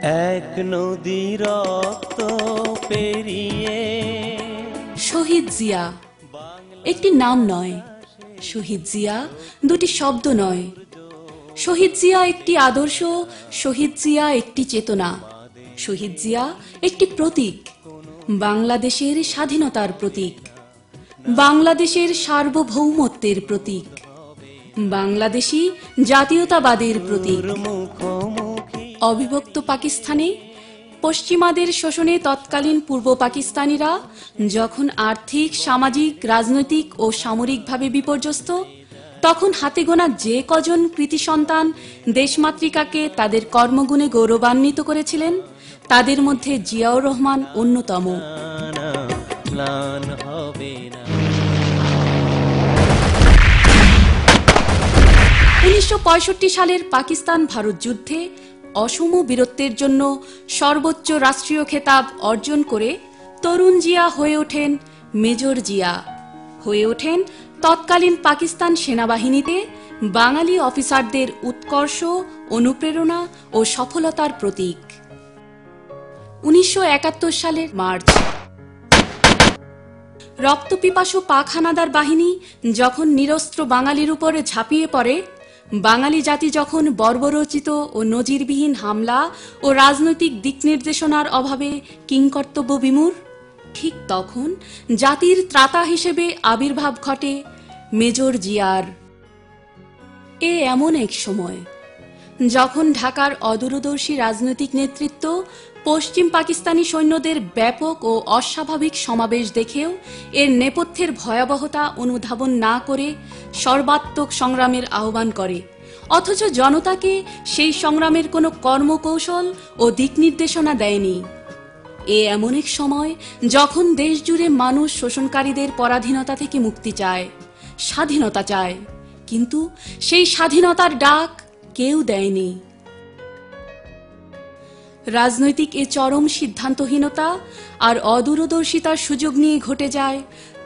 এক নদী রক্ত পেরিয়ে। শহীদ জিয়া একটি নাম নয়, শহীদ জিয়া দুটি শব্দ নয়। শহীদ জিয়া একটি আদর্শ, শহীদ জিয়া একটি চেতনা, শহীদ জিয়া একটি প্রতীক, বাংলাদেশের স্বাধীনতার প্রতীক, বাংলাদেশের সার্বভৌমত্বের প্রতীক, বাংলাদেশী জাতীয়তাবাদের প্রতীক। অবিভক্ত পাকিস্তানে পশ্চিমাদের শোষণে তৎকালীন পূর্ব পাকিস্তানিরা যখন আর্থিক, সামাজিক, রাজনৈতিক ও সামরিকভাবে বিপর্যস্ত, তখন হাতে গোনা যে কজন কৃতি সন্তান দেশমাতৃকাকে তাদের কর্মগুণে গৌরবান্বিত করেছিলেন, তাদের মধ্যে জিয়াউর রহমান অন্যতম। 1965 সালের পাকিস্তান ভারত যুদ্ধে অসম বীরত্বের জন্য সর্বোচ্চ রাষ্ট্রীয় খেতাব অর্জন করে তরুণ জিয়া হয়ে ওঠেন মেজর জিয়া, হয়ে ওঠেন তৎকালীন পাকিস্তান সেনাবাহিনীতে বাঙালি অফিসারদের উৎকর্ষ, অনুপ্রেরণা ও সফলতার প্রতীক। 1971 সালের মার্চ, রক্তপিপাসু পাক হানাদার বাহিনী যখন নিরস্ত্র বাঙালির উপরে ঝাঁপিয়ে পড়ে, বাঙালি জাতি যখন বর্বরচিত ও নজিরবিহীন হামলা ও রাজনৈতিক দিক নির্দেশনার অভাবে কিংকর্তব্য বিমূঢ়, ঠিক তখন জাতির ত্রাতা হিসেবে আবির্ভাব ঘটে মেজর জিয়ার। এ এমন এক সময় যখন ঢাকার অদূরদর্শী রাজনৈতিক নেতৃত্ব পশ্চিম পাকিস্তানি সৈন্যদের ব্যাপক ও অস্বাভাবিক সমাবেশ দেখেও এর নেপথ্যের ভয়াবহতা অনুধাবন না করে সর্বাত্মক সংগ্রামের আহ্বান করে, অথচ জনতাকে সেই সংগ্রামের কোনো কর্মকৌশল ও দিক নির্দেশনা দেয়নি। এ এমন এক সময় যখন দেশ জুড়ে মানুষ শোষণকারীদের পরাধীনতা থেকে মুক্তি চায়, স্বাধীনতা চায়, কিন্তু সেই স্বাধীনতার ডাক কেউ দেয়নি। রাজনৈতিক এ চরম সিদ্ধান্তহীনতা আর অদূরদর্শিতার সুযোগ নিয়ে ঘটে যায়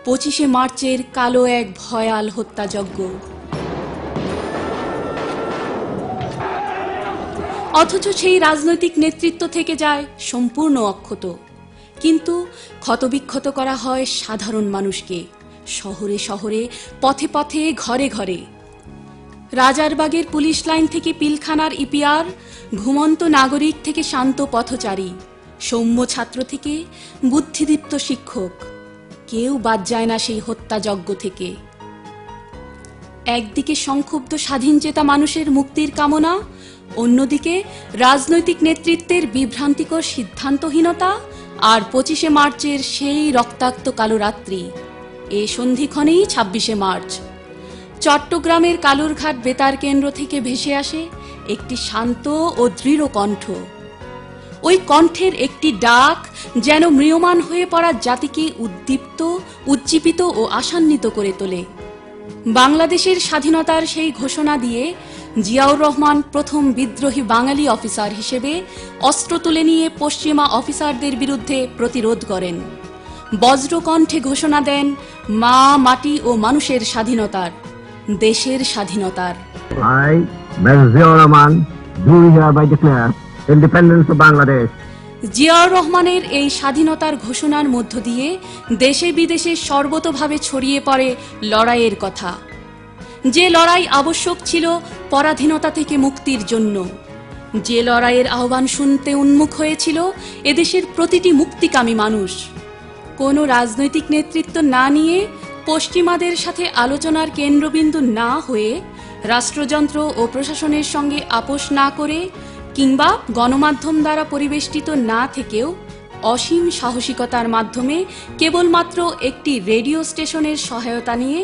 25শে মার্চের কালো এক ভয়াল হত্যাযজ্ঞ। অথচ সেই রাজনৈতিক নেতৃত্ব থেকে যায় সম্পূর্ণ অক্ষত, কিন্তু ক্ষতবিক্ষত করা হয় সাধারণ মানুষকে, শহরে শহরে, পথে পথে, ঘরে ঘরে। রাজারবাগের পুলিশ লাইন থেকে পিলখানার ইপিআর, ঘুমন্ত নাগরিক থেকে শান্ত পথচারী, সৌম্য ছাত্র থেকে বুদ্ধিদীপ্ত শিক্ষক, কেউ বাদ যায় না সেই হত্যাযজ্ঞ থেকে। একদিকে সংক্ষুব্ধ স্বাধীনচেতা মানুষের মুক্তির কামনা, অন্যদিকে রাজনৈতিক নেতৃত্বের বিভ্রান্তিকর সিদ্ধান্তহীনতা, আর 25শে মার্চের সেই রক্তাক্ত কালো রাত্রি। এ সন্ধিক্ষণেই 26শে মার্চ চট্টগ্রামের কালুরঘাট বেতার কেন্দ্র থেকে ভেসে আসে একটি শান্ত ও দৃঢ় কণ্ঠ। ওই কণ্ঠের একটি ডাক যেন ম্রিয়মাণ হয়ে পড়া জাতিকে উদ্দীপ্ত, উজ্জীবিত ও আশান্বিত করে তোলে। বাংলাদেশের স্বাধীনতার সেই ঘোষণা দিয়ে জিয়াউর রহমান প্রথম বিদ্রোহী বাঙালি অফিসার হিসেবে অস্ত্র তুলে নিয়ে পশ্চিমা অফিসারদের বিরুদ্ধে প্রতিরোধ করেন। বজ্রকণ্ঠে ঘোষণা দেন মা, মাটি ও মানুষের স্বাধীনতার, দেশের স্বাধীনতার। I, Major Ziaur Rahman, do hereby declare independence of Bangladesh. Ziaur রহমানের এই স্বাধীনতার ঘোষণার মধ্য দিয়ে দেশে বিদেশে সর্বতোভাবে ছড়িয়ে পড়ে লড়াইয়ের কথা, যে লড়াই আবশ্যক ছিল পরাধীনতা থেকে মুক্তির জন্য, যে লড়াইয়ের আহ্বান শুনতে উন্মুখ হয়েছিল এদেশের প্রতিটি মুক্তিকামী মানুষ। কোনো রাজনৈতিক নেতৃত্ব না নিয়ে, পশ্চিমাদের সাথে আলোচনার কেন্দ্রবিন্দু না হয়ে, রাষ্ট্রযন্ত্র ও প্রশাসনের সঙ্গে আপোষ না করে, কিংবা গণমাধ্যম দ্বারা পরিবেষ্টিত না থেকেও অসীম সাহসিকতার মাধ্যমে কেবলমাত্র একটি রেডিও স্টেশনের সহায়তা নিয়ে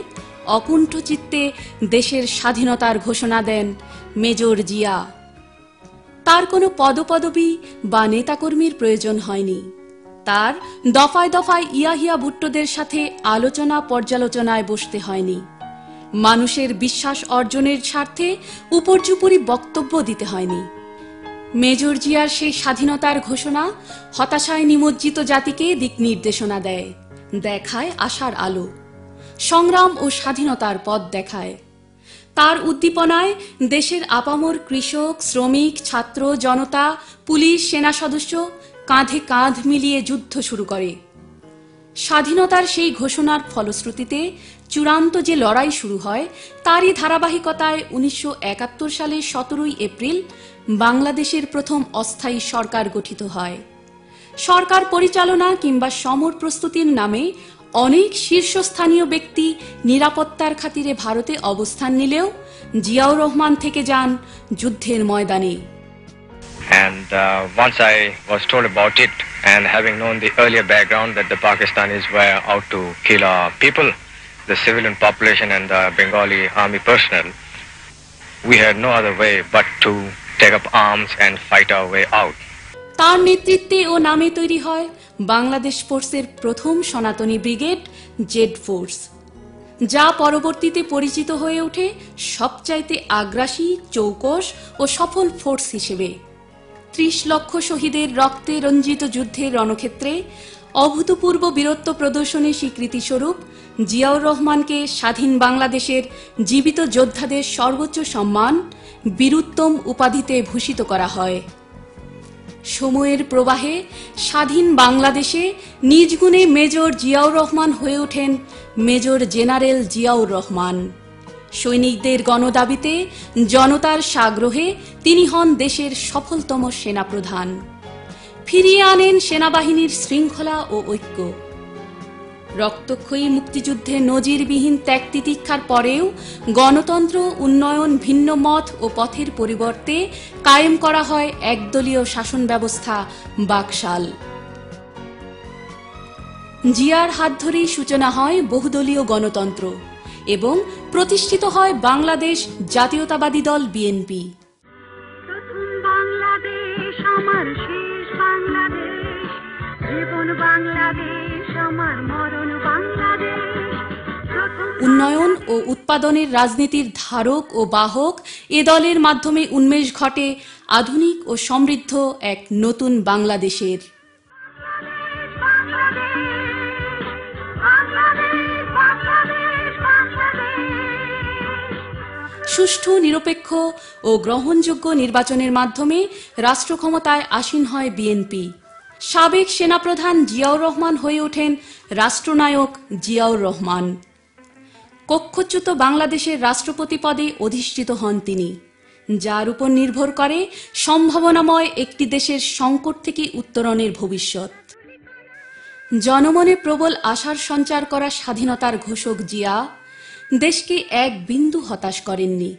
অকুণ্ঠ চিত্তে দেশের স্বাধীনতার ঘোষণা দেন মেজর জিয়া। তার কোনো পদপদবি বা নেতাকর্মীর প্রয়োজন হয়নি। তার দফায় দফায় ইয়াহিয়া ভুট্টোদের সাথে আলোচনা পর্যালোচনায় বসতে হয়নি। মানুষের বিশ্বাস অর্জনের স্বার্থে উপর্যুপরি বক্তব্য দিতে হয়নি। মেজর জিয়ার সেই স্বাধীনতার ঘোষণা হতাশায় নিমজ্জিত জাতিকে দিক নির্দেশনা দেয়, দেখায় আশার আলো, সংগ্রাম ও স্বাধীনতার পথ দেখায়। তার উদ্দীপনায় দেশের আপামর কৃষক, শ্রমিক, ছাত্র, জনতা, পুলিশ, সেনা সদস্য কাঁধে কাঁধ মিলিয়ে যুদ্ধ শুরু করে। স্বাধীনতার সেই ঘোষণার ফলশ্রুতিতে চূড়ান্ত যে লড়াই শুরু হয়, তারই ধারাবাহিকতায় 1971 সালের 17 এপ্রিল বাংলাদেশের প্রথম অস্থায়ী সরকার গঠিত হয়। সরকার পরিচালনা কিংবা সমর প্রস্তুতির নামে অনেক শীর্ষস্থানীয় ব্যক্তি নিরাপত্তার খাতিরে ভারতে অবস্থান নিলেও জিয়াউর রহমান থেকে যান যুদ্ধের ময়দানে। And once I was told about it, and having known the earlier background that the Pakistanis were out to kill our people, the civilian population and the Bengali army personnel, we had no other way but to take up arms and fight our way out. তার নেতৃত্বে ও নামে তৈরি হয় বাংলাদেশ ফোর্সের প্রথম সনাতনী brigade, Z force, যা পরবর্তীতে পরিচিত হয়ে ওঠে সবচাইতে আগ্রাসী, চৌকস ও সফল ফোর্স হিসেবে। 30 লক্ষ শহীদের রক্তে রঞ্জিত যুদ্ধের রণক্ষেত্রে অভূতপূর্ব বীরত্ব প্রদর্শনের স্বীকৃতিস্বরূপ জিয়াউর রহমানকে স্বাধীন বাংলাদেশের জীবিত যোদ্ধাদের সর্বোচ্চ সম্মান বীরুত্তম উপাধিতে ভূষিত করা হয়। সময়ের প্রবাহে স্বাধীন বাংলাদেশে নিজ গুণে মেজর জিয়াউর রহমান হয়ে ওঠেন মেজর জেনারেল জিয়াউর রহমান। সৈনিকদের গণদাবিতে, জনতার সাগ্রহে তিনি হন দেশের সফলতম সেনাপ্রধান। ফিরিয়ে আনেন সেনাবাহিনীর শৃঙ্খলা ও ঐক্য। রক্তক্ষয়ী মুক্তিযুদ্ধে নজিরবিহীন ত্যাগ তিতিক্ষার পরেও গণতন্ত্র, উন্নয়ন, ভিন্ন মত ও পথের পরিবর্তে কায়েম করা হয় একদলীয় শাসন ব্যবস্থা, বাকশাল। জিয়ার হাত ধরেই সূচনা হয় বহুদলীয় গণতন্ত্র এবং প্রতিষ্ঠিত হয় বাংলাদেশ জাতীয়তাবাদী দল, বিএনপি। বাংলাদেশ আমার শেষ বাংলাদেশ, জীবন বাংলাদেশ আমার মরণ বাংলাদেশ। উন্নয়ন ও উৎপাদনের রাজনীতির ধারক ও বাহক এ দলের মাধ্যমে উন্মেষ ঘটে আধুনিক ও সমৃদ্ধ এক নতুন বাংলাদেশের। সুষ্ঠু, নিরপেক্ষ ও গ্রহণযোগ্য নির্বাচনের মাধ্যমে রাষ্ট্র ক্ষমতায় আসীন হয় বিএনপি। সাবেক সেনাপ্রধান জিয়াউর রহমান হয়ে ওঠেন রাষ্ট্রনায়ক জিয়াউর রহমান। কক্ষচ্যুত বাংলাদেশের রাষ্ট্রপতি পদে অধিষ্ঠিত হন তিনি, যার উপর নির্ভর করে সম্ভাবনাময় একটি দেশের সংকট থেকে উত্তরণের ভবিষ্যৎ। জনমনে প্রবল আশার সঞ্চার করা স্বাধীনতার ঘোষক জিয়া দেশকে এক বিন্দু হতাশ করেননি,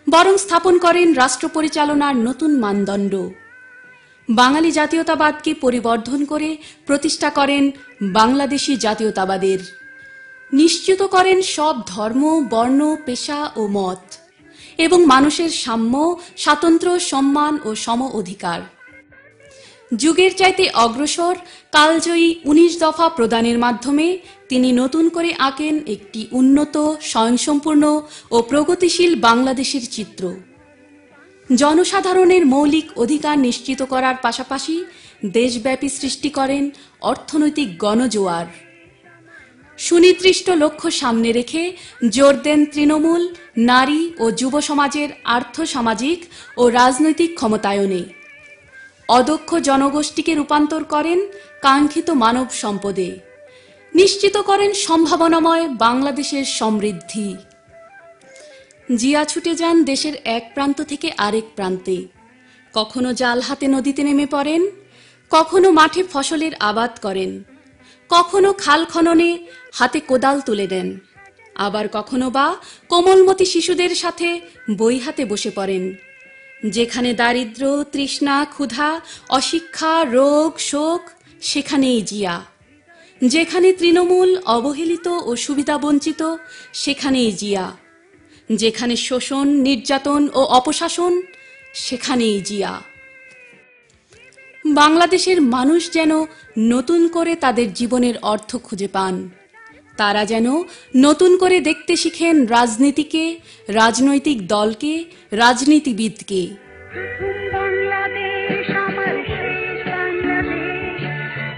বরং স্থাপন করেন রাষ্ট্র পরিচালনার নতুন মানদণ্ড। বাঙালি জাতীয়তাবাদকে পরিবর্ধন করে প্রতিষ্ঠা করেন বাংলাদেশী জাতীয়তাবাদের। নিশ্চিত করেন সব ধর্ম, বর্ণ, পেশা ও মত এবং মানুষের সাম্য, স্বাতন্ত্র্য, সম্মান ও সম অধিকার। যুগের চাইতে অগ্রসর কালজয়ী 19 দফা প্রদানের মাধ্যমে তিনি নতুন করে আঁকেন একটি উন্নত, স্বয়ংসম্পূর্ণ ও প্রগতিশীল বাংলাদেশের চিত্র। জনসাধারণের মৌলিক অধিকার নিশ্চিত করার পাশাপাশি দেশব্যাপী সৃষ্টি করেন অর্থনৈতিক গণজোয়ার। সুনির্দিষ্ট লক্ষ্য সামনে রেখে জোর দেন তৃণমূল, নারী ও যুব সমাজের আর্থসামাজিক ও রাজনৈতিক ক্ষমতায়নে। অদক্ষ জনগোষ্ঠীকে রূপান্তর করেন কাঙ্ক্ষিত মানব সম্পদে। নিশ্চিত করেন সম্ভাবনাময় বাংলাদেশের সমৃদ্ধি। জিয়া ছুটে যান দেশের এক প্রান্ত থেকে আরেক প্রান্তে। কখনো জাল হাতে নদীতে নেমে পড়েন, কখনো মাঠে ফসলের আবাদ করেন, কখনো খাল খননে হাতে কোদাল তুলে নেন, আবার কখনো বা কোমলমতি শিশুদের সাথে বই হাতে বসে পড়েন। যেখানে দারিদ্র, তৃষ্ণা, ক্ষুধা, অশিক্ষা, রোগ, শোক, সেখানেই জিয়া। যেখানে তৃণমূল অবহেলিত ও সুবিধাবঞ্চিত, সেখানেই জিয়া। যেখানে শোষণ, নির্যাতন ও অপশাসন, সেখানেই জিয়া। বাংলাদেশের মানুষ যেন নতুন করে তাদের জীবনের অর্থ খুঁজে পান। তারা যেন নতুন করে দেখতে শিখেন রাজনীতিকে, রাজনৈতিক দলকে, রাজনীতিবিদকে। বাংলাদেশ আমার শেষ বাংলাদেশ,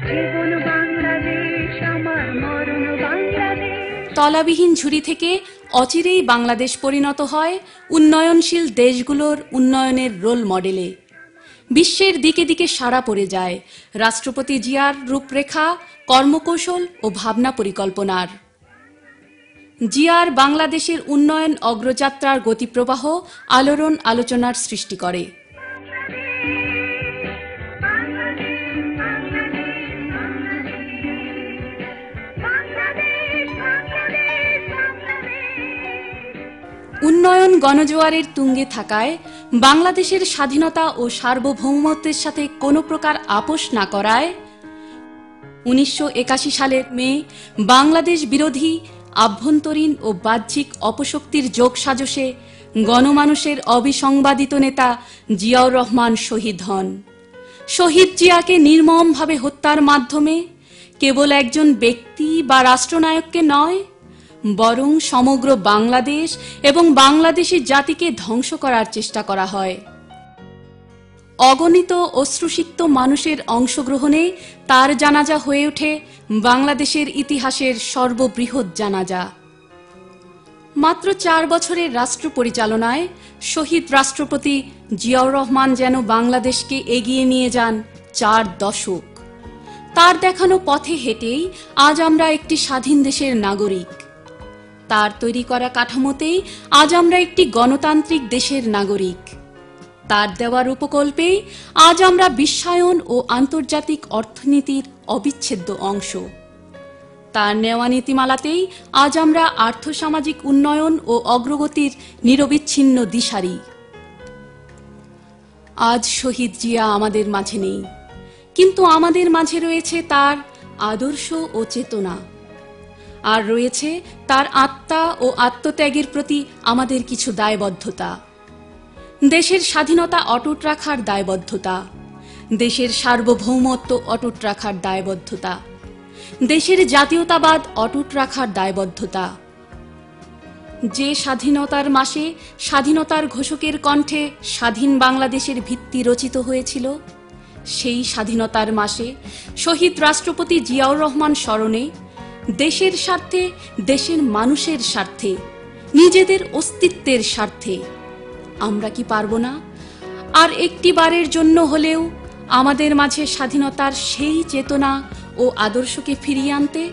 জীবন বাংলাদেশ আমার মরণ বাংলাদেশ। তলাবিহীন ঝুড়ি থেকে অচিরেই বাংলাদেশ পরিণত হয় উন্নয়নশীল দেশগুলোর উন্নয়নের রোল মডেলে। বিশ্বের দিকে দিকে সাড়া পড়ে যায় রাষ্ট্রপতি জিয়ার রূপরেখা, কর্মকৌশল ও ভাবনা পরিকল্পনার। জিয়ার বাংলাদেশের উন্নয়ন অগ্রযাত্রার গতিপ্রবাহ আলোড়ন আলোচনার সৃষ্টি করে। উন্নয়ন গণজোয়ারের তুঙ্গে থাকায় বাংলাদেশের স্বাধীনতা ও সার্বভৌমত্বের সাথে কোনো প্রকার আপোষ না করায় 1981 সালের মে বাংলাদেশ বিরোধী আভ্যন্তরীণ ও বাহ্যিক অপশক্তির যোগসাজশে গণমানুষের অবিসংবাদিত নেতা জিয়াউর রহমান শহীদ হন। শহীদ জিয়াকে নির্মমভাবে হত্যার মাধ্যমে কেবল একজন ব্যক্তি বা রাষ্ট্রনায়ককে নয়, বরং সমগ্র বাংলাদেশ এবং বাংলাদেশী জাতিকে ধ্বংস করার চেষ্টা করা হয়। অগণিত অশ্রুসিক্ত মানুষের অংশগ্রহণে তার জানাজা হয়ে ওঠে বাংলাদেশের ইতিহাসের সর্ববৃহৎ জানাজা। মাত্র 4 বছরের রাষ্ট্র পরিচালনায় শহীদ রাষ্ট্রপতি জিয়াউর রহমান যেন বাংলাদেশকে এগিয়ে নিয়ে যান 4 দশক। তার দেখানো পথে হেঁটেই আজ আমরা একটি স্বাধীন দেশের নাগরিক। তার তৈরি করা কাঠামোতেই আজ আমরা একটি গণতান্ত্রিক দেশের নাগরিক। তার দেওয়া রূপকল্পেই আজ আমরা বিশ্বায়ন ও আন্তর্জাতিক অর্থনীতির অবিচ্ছেদ্য অংশ। তার নেওয়া নীতিমালাতেই আজ আমরা আর্থসামাজিক উন্নয়ন ও অগ্রগতির নিরবিচ্ছিন্ন দিশারি। আজ শহীদ জিয়া আমাদের মাঝে নেই, কিন্তু আমাদের মাঝে রয়েছে তার আদর্শ ও চেতনা, আর রয়েছে তার আত্মা ও আত্মত্যাগের প্রতি আমাদের কিছু দায়বদ্ধতা। দেশের স্বাধীনতা অটুট রাখার দায়বদ্ধতা, দেশের সার্বভৌমত্ব অটুট রাখার দায়বদ্ধতা, দেশের জাতীয়তাবাদ অটুট রাখার দায়বদ্ধতা। যে স্বাধীনতার মাসে স্বাধীনতার ঘোষকের কণ্ঠে স্বাধীন বাংলাদেশের ভিত্তি রচিত হয়েছিল, সেই স্বাধীনতার মাসে শহীদ রাষ্ট্রপতি জিয়াউর রহমান স্মরণে দেশের স্বার্থে, দেশের মানুষের স্বার্থে, নিজেদের অস্তিত্বের স্বার্থে আমরা কি পারব না আর একটি বারের জন্য হলেও আমাদের মাঝে স্বাধীনতার সেই চেতনা ও আদর্শকে ফিরিয়ে আনতে?